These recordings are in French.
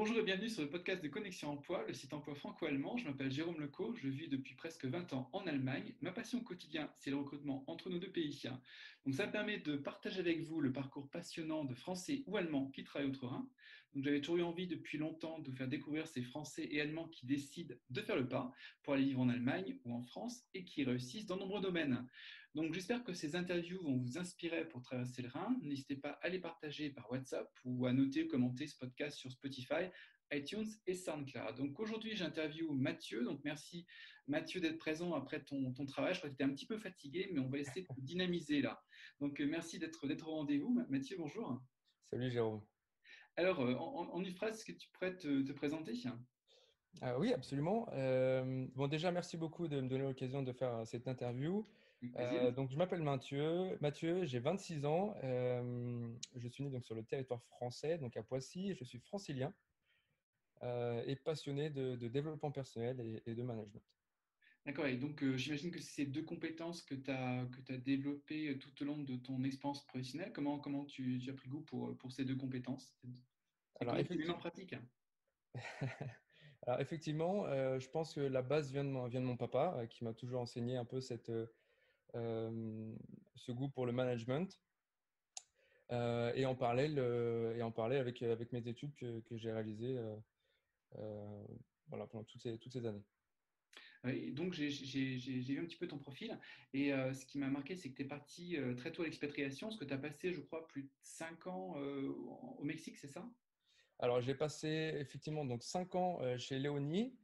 Bonjour et bienvenue sur le podcast de Connexion Emploi, le site emploi franco-allemand. Je m'appelle Jérôme Lecaux, je vis depuis presque 20 ans en Allemagne. Ma passion au quotidien, c'est le recrutement entre nos deux pays. Donc ça me permet de partager avec vous le parcours passionnant de Français ou Allemands qui travaillent outre-Rhin. Donc j'avais toujours eu envie depuis longtemps de faire découvrir ces Français et Allemands qui décident de faire le pas pour aller vivre en Allemagne ou en France et qui réussissent dans de nombreux domaines. Donc j'espère que ces interviews vont vous inspirer pour traverser le Rhin. N'hésitez pas à les partager par WhatsApp ou à noter ou commenter ce podcast sur Spotify, iTunes et SoundCloud. Donc aujourd'hui, j'interviewe Mathieu. Donc merci Mathieu d'être présent après ton travail. Je crois que tu étais un petit peu fatigué, mais on va essayer de te dynamiser là. Donc merci d'être au rendez-vous. Mathieu, bonjour. Salut Jérôme. Alors, en une phrase, est-ce que tu pourrais te présenter? Oui, absolument. Bon, déjà, merci beaucoup de me donner l'occasion de faire cette interview. Avec plaisir. Donc, je m'appelle Mathieu, j'ai 26 ans. Je suis né donc, sur le territoire français, donc à Poissy. Je suis francilien et passionné de développement personnel et de management. D'accord. Et donc, j'imagine que c'est ces deux compétences que tu as développées tout au long de ton expérience professionnelle. Comment tu as pris goût pour ces deux compétences? Et Alors, comment tu les mets en pratique? Alors, effectivement, je pense que la base vient de mon papa, qui m'a toujours enseigné un peu ce goût pour le management. Et en parallèle avec mes études que j'ai réalisées euh, voilà, pendant toutes ces années. Et donc, j'ai vu un petit peu ton profil. Et ce qui m'a marqué, c'est que tu es parti très tôt à l'expatriation, parce que tu as passé, je crois, plus de 5 ans au Mexique, c'est ça? Alors, j'ai passé effectivement donc 5 ans chez Leoni,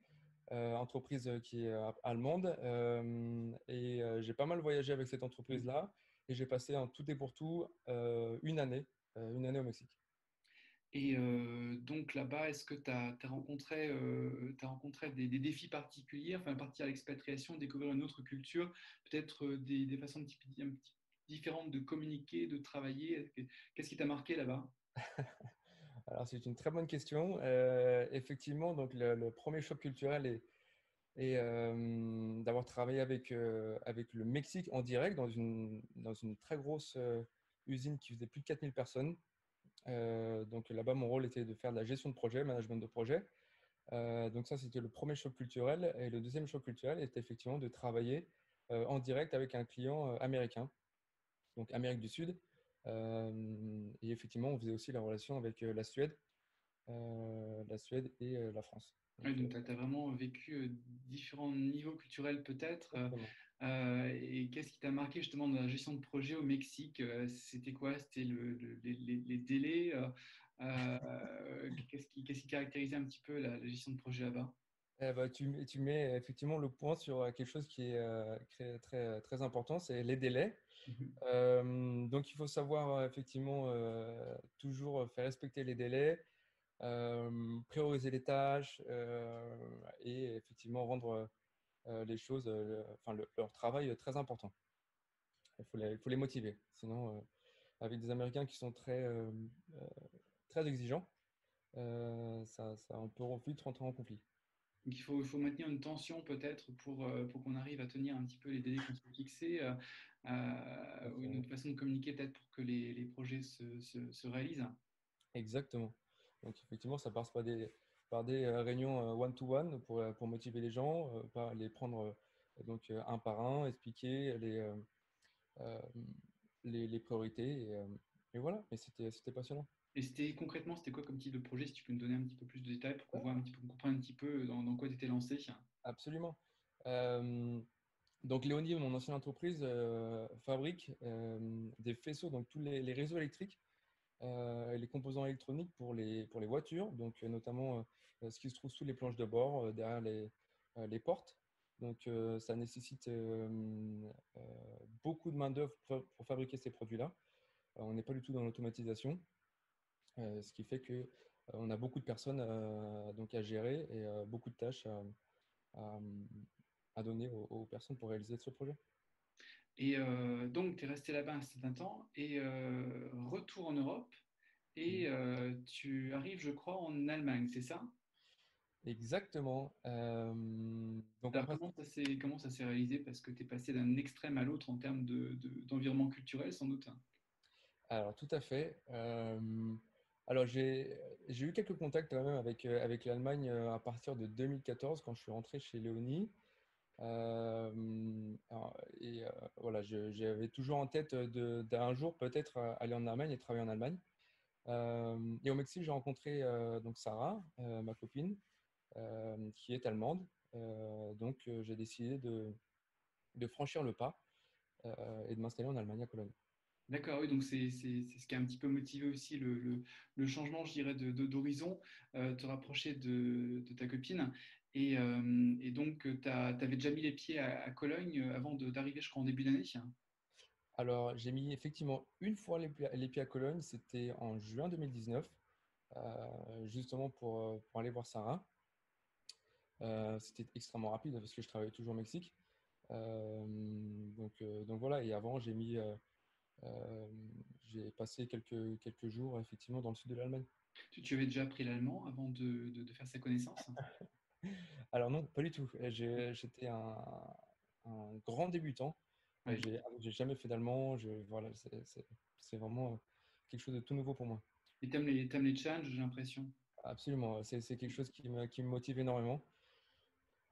entreprise qui est allemande, et j'ai pas mal voyagé avec cette entreprise-là, et j'ai passé en tout et pour tout une année au Mexique. Et donc là-bas, est-ce que tu as rencontré, t'as rencontré des défis particuliers, enfin partir à l'expatriation, découvrir une autre culture, peut-être des façons un petit différentes de communiquer, de travailler? Qu'est-ce qui t'a marqué là-bas? Alors, c'est une très bonne question. Effectivement, donc le premier choc culturel et d'avoir travaillé avec le Mexique en direct dans une très grosse usine qui faisait plus de 4000 personnes. Donc là-bas, mon rôle était de faire de la gestion de projet, management de projet. Donc ça, c'était le premier choc culturel. Et le deuxième choc culturel était effectivement de travailler en direct avec un client américain, donc Amérique du Sud. Et effectivement, on faisait aussi la relation avec la Suède et la France. Ouais, Donc, donc, tu as vraiment vécu différents niveaux culturels peut-être. exactement. Et qu'est-ce qui t'a marqué justement dans la gestion de projet au Mexique? C'était quoi? C'était les délais? Qu'est-ce qui caractérisait un petit peu la gestion de projet là-bas? Tu mets effectivement le point sur quelque chose qui est très important, c'est les délais. Mhm. Donc, il faut savoir effectivement toujours faire respecter les délais, prioriser les tâches et effectivement rendre les choses, enfin leur travail très important. Il faut les motiver. Sinon, avec des Américains qui sont euh, très exigeants, on peut vite rentrer en conflit. Donc il faut maintenir une tension peut-être pour qu'on arrive à tenir un petit peu les délais qu'on s'est fixés, ou une autre façon de communiquer peut-être pour que les projets se réalisent. Exactement. Donc, effectivement, ça passe par des réunions one-to-one pour motiver les gens, pas les prendre un par un, expliquer euh, les priorités. Et voilà, mais c'était passionnant. Et concrètement, c'était quoi comme type de projet? Si tu peux nous donner un petit peu plus de détails pour qu'on voit un petit peu, qu'on comprenne un petit peu dans quoi tu étais lancé. Absolument. Euh, donc, Léonie, mon ancienne entreprise, fabrique des faisceaux, donc tous les réseaux électriques et les composants électroniques pour les voitures, donc notamment ce qui se trouve sous les planches de bord, derrière les portes. Donc, ça nécessite euh, beaucoup de main-d'œuvre pour fabriquer ces produits-là. On n'est pas du tout dans l'automatisation, ce qui fait que on a beaucoup de personnes donc à gérer et beaucoup de tâches à- à donner aux personnes pour réaliser ce projet. Et donc, tu es resté là-bas un certain temps et retour en Europe et tu arrives, je crois, en Allemagne, c'est ça? Exactement. Donc Alors, après, comment ça s'est réalisé? Parce que tu es passé d'un extrême à l'autre en termes d'environnement culturel, sans doute. alors tout à fait. Alors, j'ai eu quelques contacts quand même avec l'Allemagne à partir de 2014 quand je suis rentré chez Léonie. Voilà, j'avais toujours en tête d'un jour peut-être aller en Allemagne et travailler en Allemagne. Et au Mexique, j'ai rencontré donc Sarah, ma copine, qui est allemande. J'ai décidé de franchir le pas et de m'installer en Allemagne à Cologne. D'accord, oui, donc c'est ce qui a un petit peu motivé aussi le changement, je dirais, d'horizon, te rapprocher de ta copine. Et donc, tu avais déjà mis les pieds à Cologne avant d'arriver, je crois, en début d'année. Alors, j'ai mis effectivement une fois les pieds à Cologne, c'était en juin 2019, justement pour aller voir Sarah. C'était extrêmement rapide parce que je travaillais toujours au Mexique. Donc voilà, et avant, euh, j'ai passé quelques jours effectivement dans le sud de l'Allemagne. Tu avais déjà appris l'allemand avant de faire sa connaissance? Alors non, pas du tout. J'étais un grand débutant. Ouais. J'ai jamais fait d'allemand. Voilà, c'est vraiment quelque chose de tout nouveau pour moi. Et t'aimes les challenges, j'ai l'impression. Absolument, c'est quelque chose qui me motive énormément.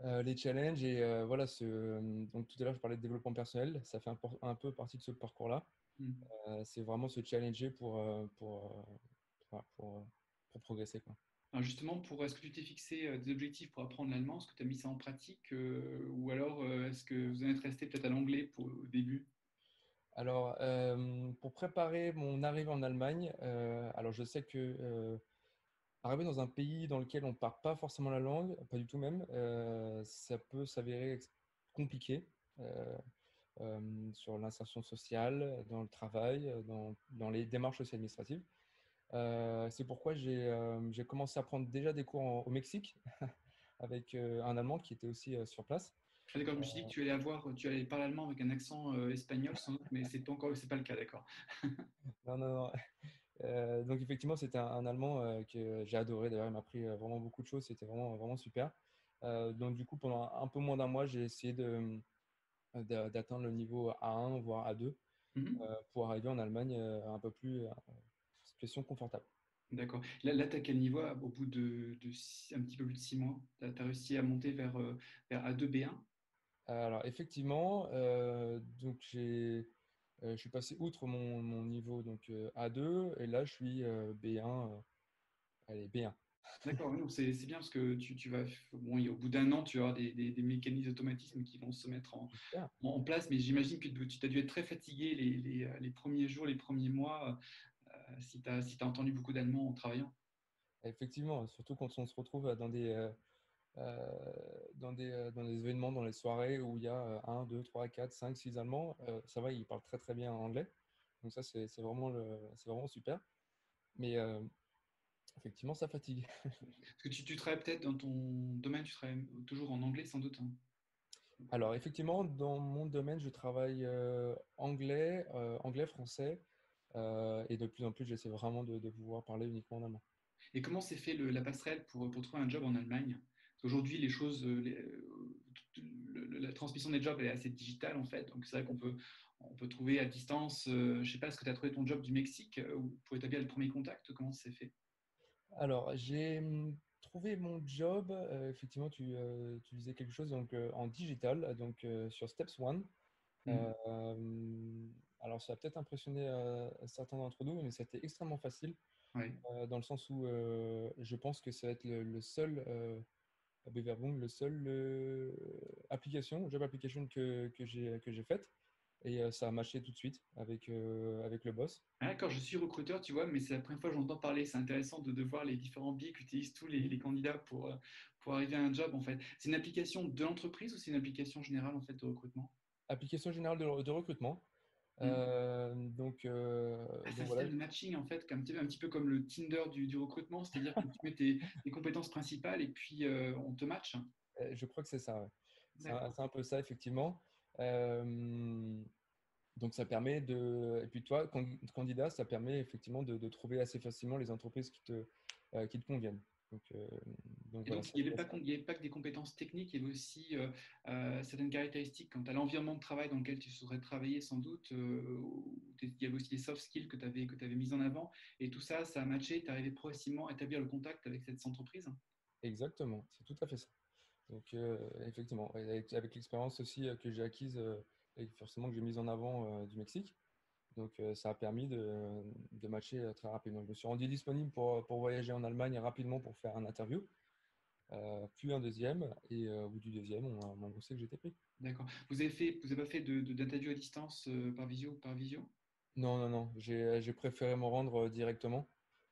Les challenges et voilà, donc tout à l'heure je parlais de développement personnel, ça fait un peu partie de ce parcours-là. Hmm. C'est vraiment se challenger voilà, pour progresser, quoi. Alors justement, est-ce que tu t'es fixé des objectifs pour apprendre l'allemand? Est-ce que tu as mis ça en pratique? Ou alors, est-ce que vous en êtes resté peut-être à l'anglais au début? Alors, pour préparer mon arrivée en Allemagne, alors je sais que arriver dans un pays dans lequel on ne parle pas forcément la langue, pas du tout même, ça peut s'avérer compliqué sur l'insertion sociale, dans le travail, dans les démarches aussi administratives. C'est pourquoi j'ai commencé à prendre déjà des cours au Mexique avec un Allemand qui était aussi sur place. Ah, d'accord, je me suis dit que tu allais parler allemand avec un accent espagnol sans doute, mais c'est pas le cas, d'accord. Non, non, non. Donc effectivement, c'était un Allemand que j'ai adoré. D'ailleurs, il m'a appris vraiment beaucoup de choses. C'était vraiment, vraiment super. Donc du coup, pendant un peu moins d'un mois, j'ai essayé d'atteindre le niveau A1, voire A2, Mhm. pour arriver en Allemagne un peu plus situation confortable. D'accord. Là, tu as quel niveau au bout un petit peu plus de 6 mois? Tu as réussi à monter vers A2, B1? Alors effectivement, je suis passé outre mon niveau donc A2 et là je suis B1, allez B1. D'accord, oui, donc c'est bien parce que tu vas, bon, et au bout d'un an, tu auras des mécanismes d'automatisme qui vont se mettre J'espère. en place, mais j'imagine que tu as dû être très fatigué les premiers jours, les premiers mois, si tu as entendu beaucoup d'allemand en travaillant. Effectivement, surtout quand on se retrouve dans des événements, dans les soirées où il y a 1, 2, 3, 4, 5, 6 Allemands, ça va, ils parlent très très bien anglais. Donc ça, c'est vraiment super. Mais effectivement, ça fatigue. Parce que tu travailles peut-être dans ton domaine, tu travailles toujours en anglais sans doute, hein. Alors effectivement, dans mon domaine, je travaille anglais, français, et de plus en plus, j'essaie vraiment de pouvoir parler uniquement en allemand. Et comment s'est fait la passerelle pour trouver un job en Allemagne? Parce qu'aujourd'hui, les choses, la transmission des jobs elle est assez digitale en fait. Donc c'est vrai on peut trouver à distance. Je ne sais pas, est-ce que tu as trouvé ton job du Mexique ou pour établir le premier contact? Comment ça s'est fait? Alors, j'ai trouvé mon job, effectivement, tu disais quelque chose donc, en digital, donc sur Steps One. Mhm. Euh, alors, ça a peut-être impressionné certains d'entre nous, mais c'était extrêmement facile, Ouais. dans le sens où je pense que ça va être le seul, à Beverbung, le seul job application que j'ai faite. Et ça a matché tout de suite avec le boss. Ah, d'accord, je suis recruteur, tu vois, mais c'est la première fois que j'entends parler. C'est intéressant de voir les différents biais qu'utilisent tous les candidats pour arriver à un job en fait. C'est une application de l'entreprise ou c'est une application générale en fait de recrutement? Application générale de recrutement. Mhm. Ah, c'est Donc un voilà, système de matching en fait, un petit peu comme le Tinder du recrutement, c'est-à-dire que tu mets tes compétences principales et puis on te match. je crois que c'est ça, ouais. D'accord. C'est un peu ça, effectivement. Euh, donc ça permet et puis toi, candidat, ça permet effectivement de trouver assez facilement les entreprises qui te conviennent. Donc, euh, donc Et voilà, donc, ça, il y avait pas que des compétences techniques, il y avait aussi certaines caractéristiques quant à l'environnement de travail dans lequel tu saurais travailler sans doute. Il y avait aussi des soft skills que tu avais mis en avant. Et tout ça, ça a matché. Tu arrivé progressivement à établir le contact avec cette entreprise. exactement, c'est tout à fait ça. Donc, effectivement, et avec l'expérience aussi que j'ai acquise et forcément que j'ai mise en avant du Mexique. Donc, ça a permis de matcher très rapidement. Je me suis rendu disponible pour voyager en Allemagne rapidement pour faire un interview, puis un deuxième. Et au bout du deuxième, on m'a annoncé que j'étais pris. D'accord. Vous avez pas fait d'interview à distance par visio? Non, non, non, j'ai préféré me rendre directement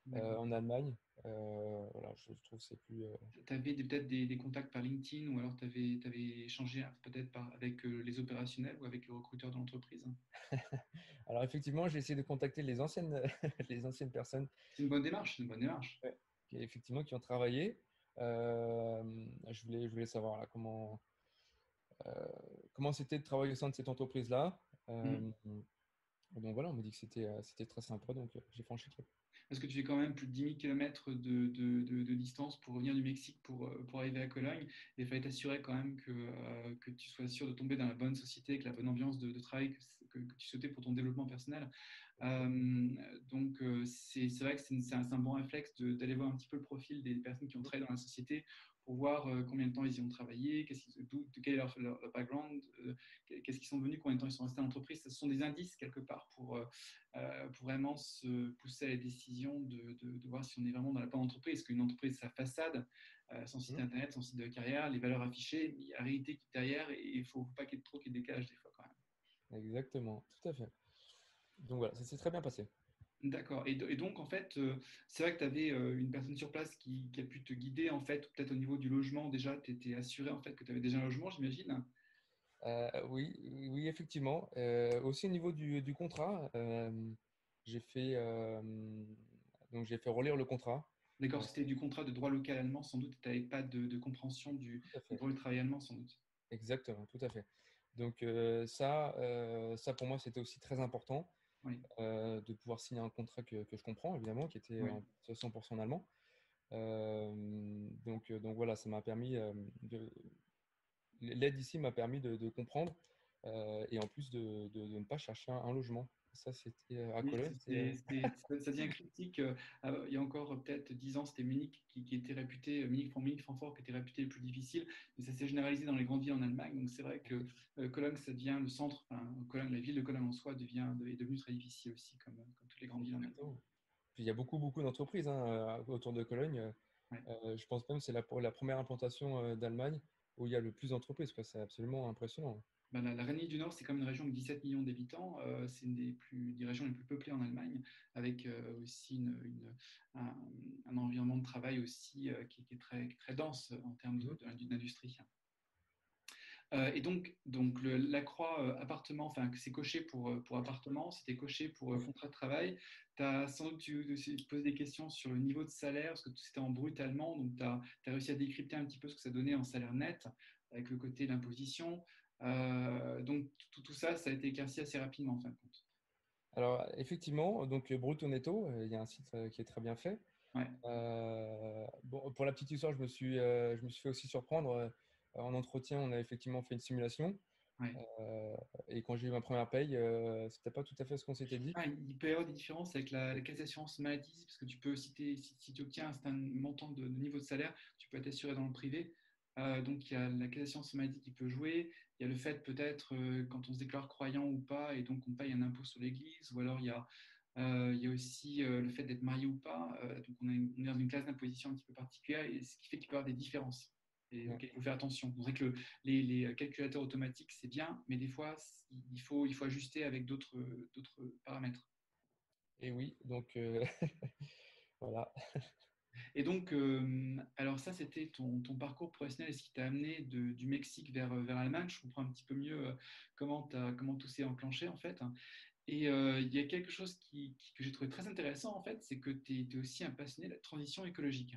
D'accord. en Allemagne. Voilà, je trouve que c'est plus. Tu avais peut-être des contacts par LinkedIn ou alors tu avais échangé peut-être avec les opérationnels ou avec le recruteur de l'entreprise? Alors, effectivement, j'ai essayé de contacter les anciennes, les anciennes personnes C'est une bonne démarche, c'est une bonne démarche. ouais, effectivement, qui ont travaillé. Je voulais savoir là, euh, comment c'était de travailler au sein de cette entreprise-là. Mhm. Donc voilà, on m'a dit que c'était très sympa, donc j'ai franchi le cap. Parce que tu fais quand même plus de 10 000 km de distance pour revenir du Mexique pour arriver à Cologne. Et il fallait t'assurer quand même que tu sois sûr de tomber dans la bonne société, avec la bonne ambiance de travail que tu souhaitais pour ton développement personnel. C'est vrai que c'est un bon réflexe d'aller voir un petit peu le profil des personnes qui ont travaillé dans la société pour voir combien de temps ils y ont travaillé, quel est leur background, qu'est-ce qu'ils sont devenus, combien de temps ils sont restés dans l'entreprise. Ce sont des indices quelque part pour vraiment se pousser à la décision de voir si on est vraiment dans la bonne entreprise. Est-ce qu'une entreprise, sa façade, son site Mhm. internet, son site de carrière, les valeurs affichées, il y a la réalité qui est derrière et il ne faut pas qu'il y ait trop qu'il y ait de décalage des fois quand même. Exactement, tout à fait. Donc voilà, ça s'est très bien passé. D'accord. Et donc, en fait, c'est vrai que tu avais une personne sur place qui a pu te guider, en fait, peut-être au niveau du logement, déjà, tu étais assuré, en fait, que tu avais déjà un logement, j'imagine. Oui, oui, effectivement. Aussi au niveau du contrat, j'ai fait relire le contrat. D'accord, Euh, c'était du contrat de droit local allemand, sans doute, tu n'avais pas de compréhension Tout à du fait. droit du travail allemand, sans doute. Exactement, tout à fait. Donc ça pour moi, c'était aussi très important Oui, de pouvoir signer un contrat que je comprends, évidemment, qui était oui. en 100% en allemand. Donc voilà, ça m'a permis l'aide ici m'a permis de comprendre et en plus de ne pas chercher un logement. Ça, c'était à Oui, Cologne. ça devient critique. Il y a encore peut-être 10 ans, c'était Munich qui était réputé, Munich, Francfort, qui était réputé le plus difficile, mais ça s'est généralisé dans les grandes villes en Allemagne. Donc c'est vrai que Cologne, ça devient le centre, enfin, Cologne, la ville de Cologne en soi est devenue très difficile aussi, comme toutes les grandes villes en Allemagne. Exactement. Puis il y a beaucoup, beaucoup d'entreprises hein, autour de Cologne. Ouais. Je pense même que c'est la première implantation d'Allemagne où il y a le plus d'entreprises, quoi. C'est absolument impressionnant. Ben, la Rhénanie du Nord, c'est comme une région de 17 millions d'habitants. C'est une des régions les plus peuplées en Allemagne, avec aussi un, un environnement de travail aussi qui est très dense en termes Mhm. d'industrie. Et donc la croix appartement, enfin, que c'est coché pour appartement, c'était coché pour contrat de travail. Tu as sans doute posé des questions sur le niveau de salaire, parce que c'était en brut allemand, donc tu as réussi à décrypter un petit peu ce que ça donnait en salaire net, avec le côté de l'imposition. Donc tout ça, ça a été éclairci assez rapidement, en fin de compte. Alors, effectivement, donc Brutto Netto, il y a un site qui est très bien fait. Ouais, Bon, pour la petite histoire, je me suis fait aussi surprendre. En entretien, on a effectivement fait une simulation. ouais. Euh, et quand j'ai eu ma première paye, c'était pas tout à fait ce qu'on s'était dit. Ah, il peut y avoir des différences avec la caisse d'assurance maladie, parce que tu peux, si tu obtiens un certain montant de niveau de salaire, tu peux être assuré dans le privé. Donc, il y a la caisse d'assurance maladie qui peut jouer. Il y a le fait, peut-être, quand on se déclare croyant ou pas, et donc on paye un impôt sur l'église, ou alors il y a aussi le fait d'être marié ou pas. Donc, on est dans une classe d'imposition un petit peu particulière, et ce qui fait qu'il peut y avoir des différences et Ouais. auxquelles il faut faire attention. C'est vrai que les calculateurs automatiques, c'est bien, mais des fois, il faut ajuster avec d'autres paramètres. Et oui, donc voilà. Et donc, alors ça, c'était ton parcours professionnel et ce qui t'a amené du Mexique vers l'Allemagne. Je comprends un petit peu mieux comment tout s'est enclenché, en fait. Et il y a quelque chose que j'ai trouvé très intéressant, en fait, c'est que tu es aussi un passionné de la transition écologique.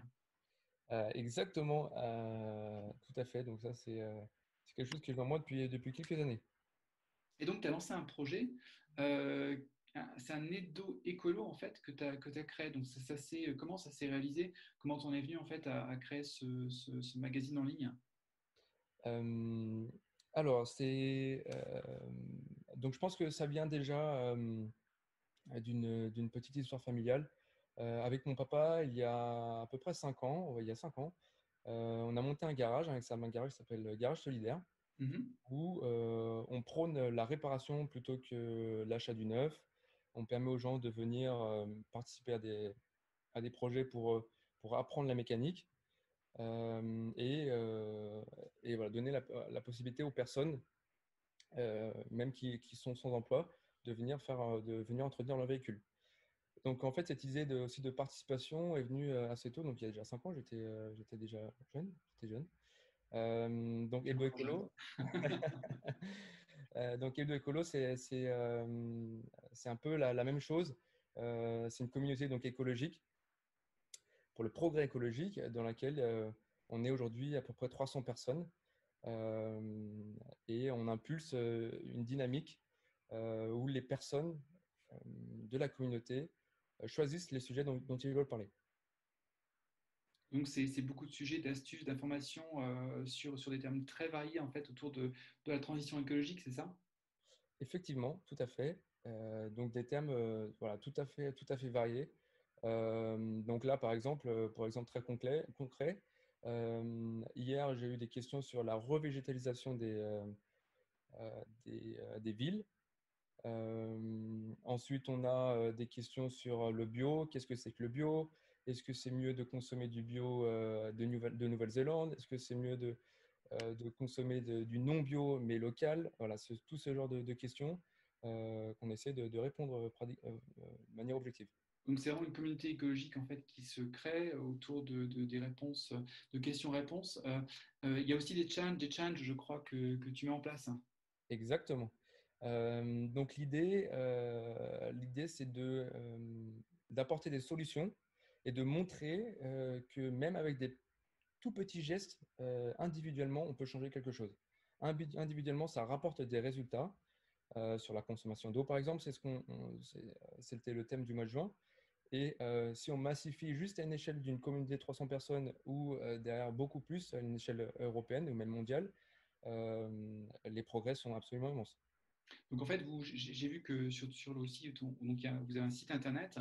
Exactement, tout à fait. Donc ça, c'est quelque chose qui est en moi depuis quelques années. Et donc, tu as lancé un projet. euh, C'est un Edo écolo en fait que tu as créé. Donc comment ça s'est réalisé? Comment t'en es venu en fait à créer ce magazine en ligne? Euh, alors, donc je pense que ça vient déjà d'une petite histoire familiale. Avec mon papa, il y a à peu près 5 ans, ouais, il y a 5 ans, on a monté un garage, un garage qui s'appelle Garage Solidaire, Mhm. où on prône la réparation plutôt que l'achat du neuf. On permet aux gens de venir participer à des projets pour apprendre la mécanique euh, et, euh, et voilà, donner la possibilité aux personnes, même qui sont sans emploi, de venir entretenir leur véhicule. Donc en fait, cette idée aussi de participation est venue assez tôt, donc il y a déjà 5 ans, j'étais déjà jeune, j'étais jeune. Donc Hello Encore jeune. Écolo, donc Hello Écolo, c'est un peu la même chose. C'est une communauté donc écologique pour le progrès écologique dans laquelle on est aujourd'hui à peu près 300 personnes euh, et on impulse une dynamique où les personnes de la communauté choisissent les sujets dont ils veulent parler. Donc c'est beaucoup de sujets, d'astuces, d'informations sur des termes très variés en fait autour de la transition écologique, c'est ça? Effectivement, tout à fait. Donc des termes voilà, tout à fait variés. Donc là, par exemple très concret, hier, j'ai eu des questions sur la revégétalisation des villes. Ensuite, on a des questions sur le bio. Qu'est-ce que c'est que le bio? Est-ce que c'est mieux de consommer du bio de Nouvelle-Zélande? Est-ce que c'est mieux de consommer du non bio mais local? Voilà, tout ce genre de questions qu'on essaie de répondre de manière objective. Donc c'est vraiment une communauté écologique en fait qui se crée autour des réponses, de questions-réponses. Il y a aussi des challenges, je crois, que tu mets en place. Exactement. Donc l'idée, c'est d'apporter des solutions et de montrer que même avec des tout petits gestes, individuellement, on peut changer quelque chose. Individuellement, ça rapporte des résultats sur la consommation d'eau, par exemple. C'était le thème du mois de juin. Et si on massifie juste à une échelle d'une communauté de 300 personnes ou derrière beaucoup plus à une échelle européenne ou même mondiale, les progrès sont absolument immenses. Donc en fait, j'ai vu que sur le aussi, donc vous avez un site internet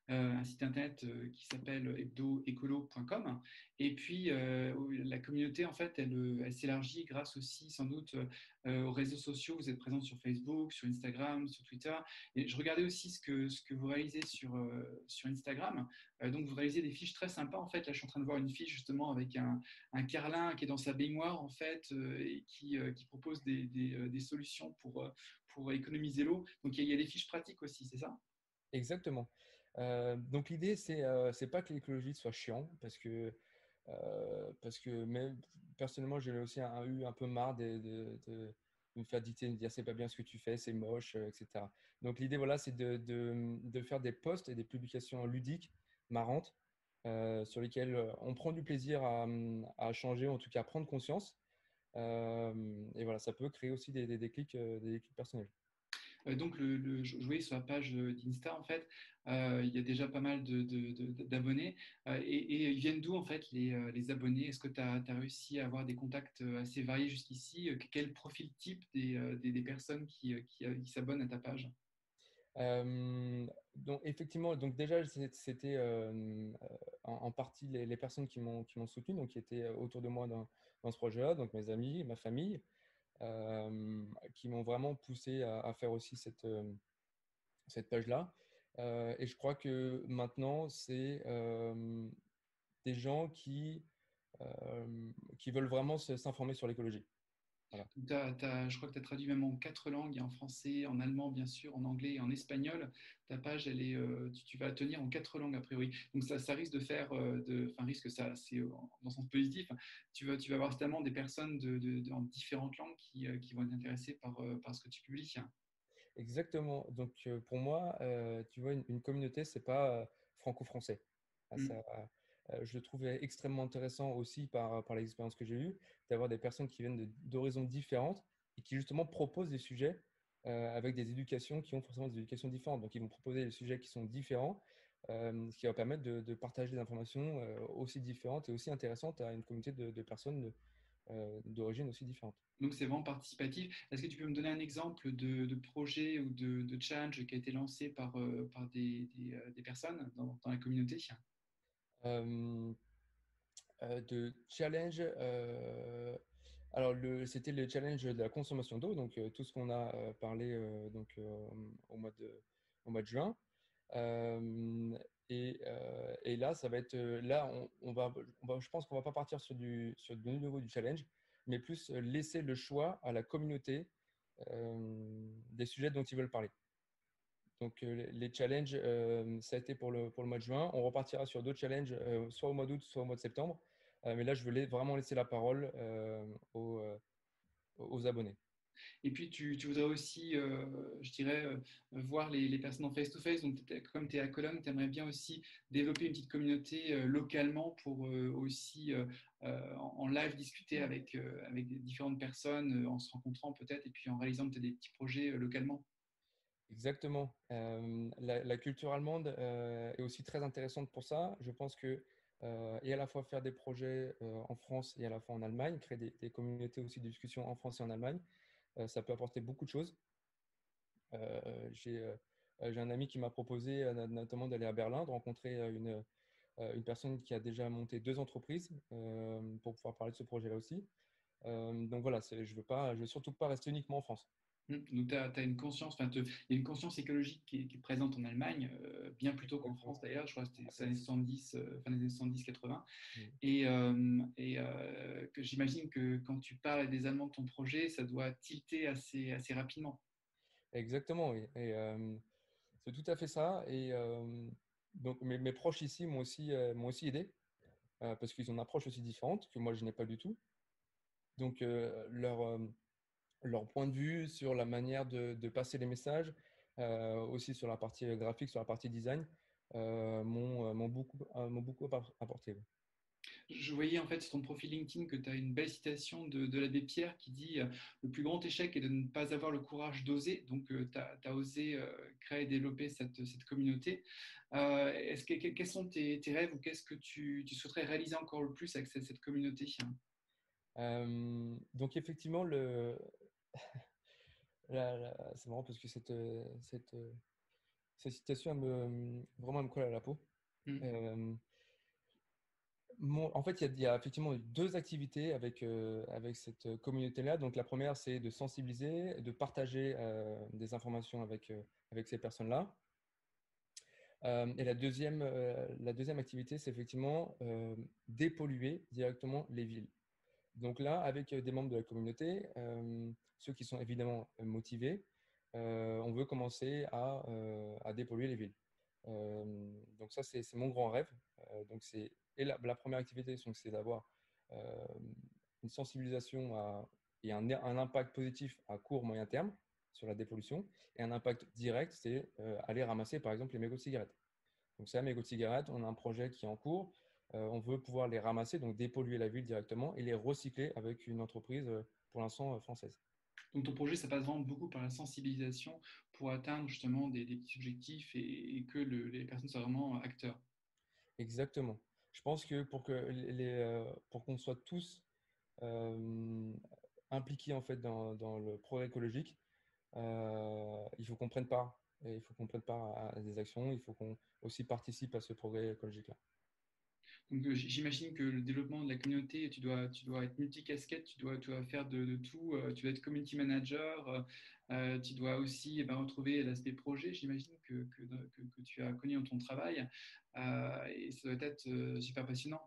qui s'appelle hebdoécolo.com. Et puis la communauté, en fait, elle s'élargit grâce aussi sans doute aux réseaux sociaux. Vous êtes présent sur Facebook, sur Instagram, sur Twitter. Et je regardais aussi ce que vous réalisez sur Instagram. Donc vous réalisez des fiches très sympas. En fait, là, je suis en train de voir une fiche justement avec un carlin qui est dans sa baignoire, en fait, et qui propose des solutions pour économiser l'eau. Donc il y a des fiches pratiques aussi, c'est ça? Exactement. Donc l'idée, c'est pas que l'écologie soit chiant, parce que même personnellement, j'ai aussi eu un peu marre de me faire dicter, de me dire c'est pas bien ce que tu fais, c'est moche, etc. Donc l'idée, voilà, c'est de faire des posts et des publications ludiques, marrantes, sur lesquelles on prend du plaisir à changer, en tout cas à prendre conscience. Et voilà, ça peut créer aussi des déclics personnels. Donc, je voyais sur la page d'Insta, en fait, il y a déjà pas mal d'abonnés. Et ils viennent d'où, en fait, les abonnés? Est-ce que tu as réussi à avoir des contacts assez variés jusqu'ici? Quel profil type des personnes qui s'abonnent à ta page? Donc effectivement, donc déjà c'était en partie les personnes qui m'ont soutenu, donc qui étaient autour de moi dans ce projet-là, donc mes amis, ma famille, qui m'ont vraiment poussé à faire aussi cette page-là. Et je crois que maintenant c'est des gens qui veulent vraiment s'informer sur l'écologie. Voilà. Je crois que tu as traduit même en 4 langues, il y a en français, en allemand, bien sûr, en anglais et en espagnol. Ta page, tu vas la tenir en 4 langues, a priori. Donc, ça risque de faire, enfin, risque, ça, c'est dans le sens positif. Tu vas avoir certainement des personnes en différentes langues qui vont être intéressées par ce que tu publies. Exactement. Donc pour moi, tu vois, une communauté, c'est pas franco-français. Ah, Mm. je le trouvais extrêmement intéressant aussi par les expériences que j'ai eues, d'avoir des personnes qui viennent d'horizons différentes et qui justement proposent des sujets avec des éducations qui ont forcément des éducations différentes. Donc, ils vont proposer des sujets qui sont différents, ce qui va permettre de partager des informations aussi différentes et aussi intéressantes à une communauté de personnes d'origine aussi différentes. Donc, c'est vraiment participatif. Est-ce que tu peux me donner un exemple de projet ou de challenge qui a été lancé par des personnes dans la communauté? Euh, de challenge, alors c'était le challenge de la consommation d'eau, donc tout ce qu'on a parlé au mois de juin. Et là, ça va être là, je pense qu'on va pas partir sur du niveau du challenge, mais plus laisser le choix à la communauté des sujets dont ils veulent parler. Donc les challenges, ça a été pour le mois de juin. On repartira sur d'autres challenges, soit au mois d'août, soit au mois de septembre. Mais là, je veux vraiment laisser la parole aux abonnés. Et puis, tu voudrais aussi, je dirais, voir les personnes en face-to-face. Donc, comme tu es à Cologne, tu aimerais bien aussi développer une petite communauté localement pour aussi en live discuter avec des différentes personnes, en se rencontrant peut-être, et puis en réalisant peut-être des petits projets localement. Exactement. La culture allemande est aussi très intéressante pour ça. Je pense que et à la fois faire des projets en France et à la fois en Allemagne, créer des communautés aussi de discussion en France et en Allemagne, ça peut apporter beaucoup de choses. J'ai un ami qui m'a proposé notamment d'aller à Berlin, de rencontrer une personne qui a déjà monté 2 entreprises pour pouvoir parler de ce projet-là aussi. Donc voilà, je veux surtout pas rester uniquement en France. Donc, tu as une conscience, enfin, il y a une conscience écologique qui est présente en Allemagne, bien plus tôt qu'en France Exactement. d'ailleurs. Je crois que c'était les années 70, fin des années 70-80. Mm. Que j'imagine que quand tu parles des Allemands de ton projet, ça doit tilter assez rapidement. Exactement, oui. Et c'est tout à fait ça. Et donc mes proches ici m'ont aussi aidé parce qu'ils ont une approche aussi différente que moi je n'ai pas du tout. Donc leur point de vue sur la manière de passer les messages, aussi sur la partie graphique, sur la partie design, m'ont beaucoup apporté. Oui. Je voyais en fait sur ton profil LinkedIn que tu as une belle citation de l'abbé Pierre qui dit le plus grand échec est de ne pas avoir le courage d'oser. Donc, tu as osé créer et développer cette communauté. Quels sont tes rêves ou qu'est-ce que tu souhaiterais réaliser encore le plus avec cette communauté? Donc effectivement, c'est marrant parce que cette citation vraiment elle me colle à la peau. Mm. Euh, En fait, il y a effectivement 2 activités avec cette communauté-là. Donc, la première, c'est de sensibiliser, de partager des informations avec ces personnes-là. Et la deuxième activité, c'est effectivement dépolluer directement les villes. Donc là, avec des membres de la communauté, ceux qui sont évidemment motivés, on veut commencer à dépolluer les villes. Donc ça, c'est mon grand rêve. Et la première activité, donc, c'est d'avoir euh, une sensibilisation et un impact positif à court, moyen terme sur la dépollution. Et un impact direct, c'est aller ramasser, par exemple, les mégots de cigarettes. Donc ça, mégots de cigarettes, on a un projet qui est en cours. On veut pouvoir les ramasser, donc dépolluer la ville directement et les recycler avec une entreprise, pour l'instant, française. Donc ton projet, ça passe vraiment beaucoup par la sensibilisation pour atteindre justement des petits objectifs et que les personnes soient vraiment acteurs. Exactement. Je pense que pour qu'on soit tous euh, impliqués en fait dans le progrès écologique, il faut qu'on prenne part. Et il faut qu'on prenne part à des actions. Il faut qu'on aussi participe à ce progrès écologique-là. Donc j'imagine que le développement de la communauté, tu dois être multicasquette, tu dois faire de tout, tu dois être community manager, tu dois aussi retrouver l'aspect projet, j'imagine que tu as connu dans ton travail, et ça doit être super passionnant.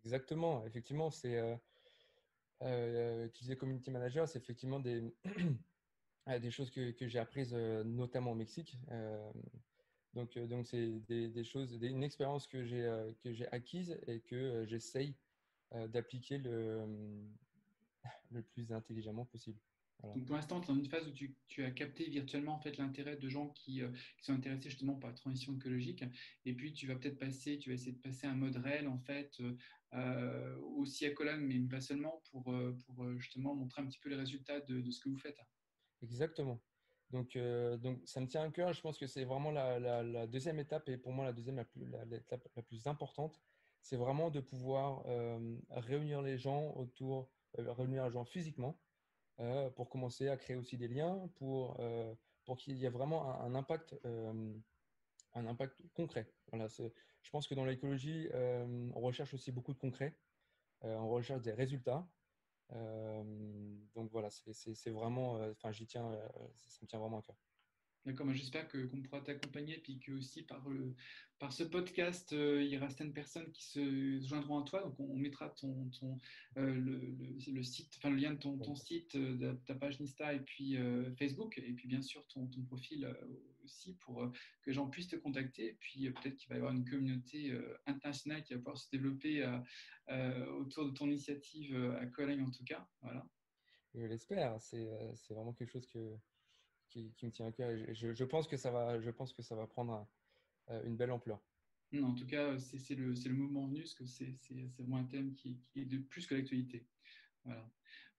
Exactement. Effectivement, tu disais community manager, c'est effectivement des choses que j'ai apprises notamment au Mexique. Donc c'est des choses, une expérience que j'ai acquise et que j'essaye d'appliquer le plus intelligemment possible. Voilà. Donc pour l'instant, tu es dans une phase où tu as capté virtuellement en fait, l'intérêt de gens qui sont intéressés justement par la transition écologique. Et puis tu vas peut-être tu vas essayer de passer un mode réel en fait, aussi à Cologne, mais pas seulement, pour justement montrer un petit peu les résultats de ce que vous faites. Exactement. Donc, ça me tient à cœur. Je pense que c'est vraiment la deuxième étape et pour moi la deuxième l'étape la plus importante. C'est vraiment de pouvoir réunir les gens autour, réunir les gens physiquement pour commencer à créer aussi des liens, pour qu'il y ait vraiment un impact concret. Voilà, je pense que dans l'écologie, on recherche aussi beaucoup de concret, on recherche des résultats. Euh, donc voilà, c'est vraiment, enfin, j'y tiens, ça me tient vraiment à cœur. D'accord, moi, j'espère qu'on pourra t'accompagner, puis que aussi par ce podcast, il y aura certaines personnes qui se joindront à toi. Donc, on mettra le site, enfin, le lien de ton site, de ta page Insta et puis Facebook, et puis bien sûr ton profil aussi pour que les gens puissent te contacter. Et puis peut-être qu'il va y avoir une communauté internationale qui va pouvoir se développer autour de ton initiative à Cologne en tout cas. Voilà. Je l'espère, c'est vraiment quelque chose qui me tient à cœur. Et je pense que ça va prendre une belle ampleur. Non, en tout cas, c'est le moment venu, parce que c'est vraiment un thème qui est de plus que l'actualité. Voilà.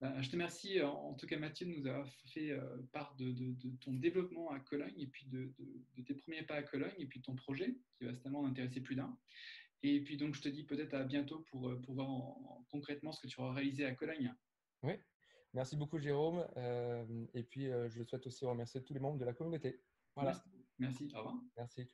Ben, je te remercie, en tout cas, Mathieu, de nous avoir fait part de ton développement à Cologne et puis de tes premiers pas à Cologne et puis de ton projet qui va certainement en intéresser plus d'un. Et puis donc, je te dis peut-être à bientôt pour voir concrètement ce que tu auras réalisé à Cologne. Oui, merci beaucoup Jérôme. Et puis je souhaite aussi remercier tous les membres de la communauté. Voilà, Merci. Merci. Au revoir. merci.